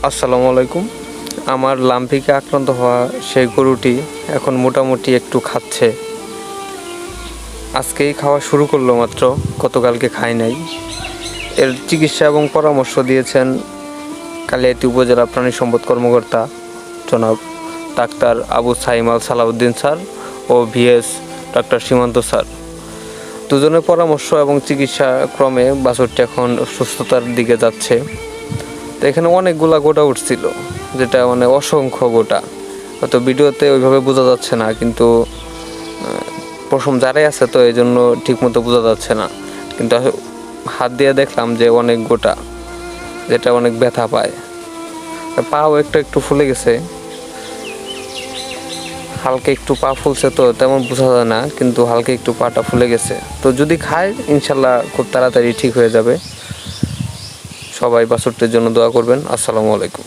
আসসালামু আলাইকুম। আমার লাম্পিকে আক্রান্ত হওয়া সেই গরুটি এখন মোটামুটি একটু খাচ্ছে। আজকেই খাওয়া শুরু করলো মাত্র, গতকালকে খায় নাই। এর চিকিৎসা এবং পরামর্শ দিয়েছেন কালিয়াতী উপজেলা প্রাণী সম্পদ কর্মকর্তা জনাব ডাক্তার আবু সাইমাল সালাউদ্দিন স্যার ও ভিএস ডাক্তার সীমান্ত স্যার। দুজনের পরামর্শ এবং চিকিৎসা ক্রমে বাছুরটি এখন সুস্থতার দিকে যাচ্ছে। তো এখানে অনেকগুলা গোটা উঠছিল, যেটা মানে অসংখ্য গোটা। হয়তো ভিডিওতে ওইভাবে বোঝা যাচ্ছে না, কিন্তু প্রথম যারাই আছে তো এই জন্য ঠিকমতো বোঝা যাচ্ছে না, কিন্তু হাত দিয়ে দেখলাম যে অনেক গোটা, যেটা অনেক ব্যথা পায়। পাও একটু ফুলে গেছে, হালকা একটু পা ফুলছে, তো তেমন বোঝা যায় না, কিন্তু হালকা একটু পাটা ফুলে গেছে। তো যদি খায় ইনশাল্লাহ খুব তাড়াতাড়ি ঠিক হয়ে যাবে। সবাই বাছুরটির জন্য দোয়া করবেন। আসসালামু আলাইকুম।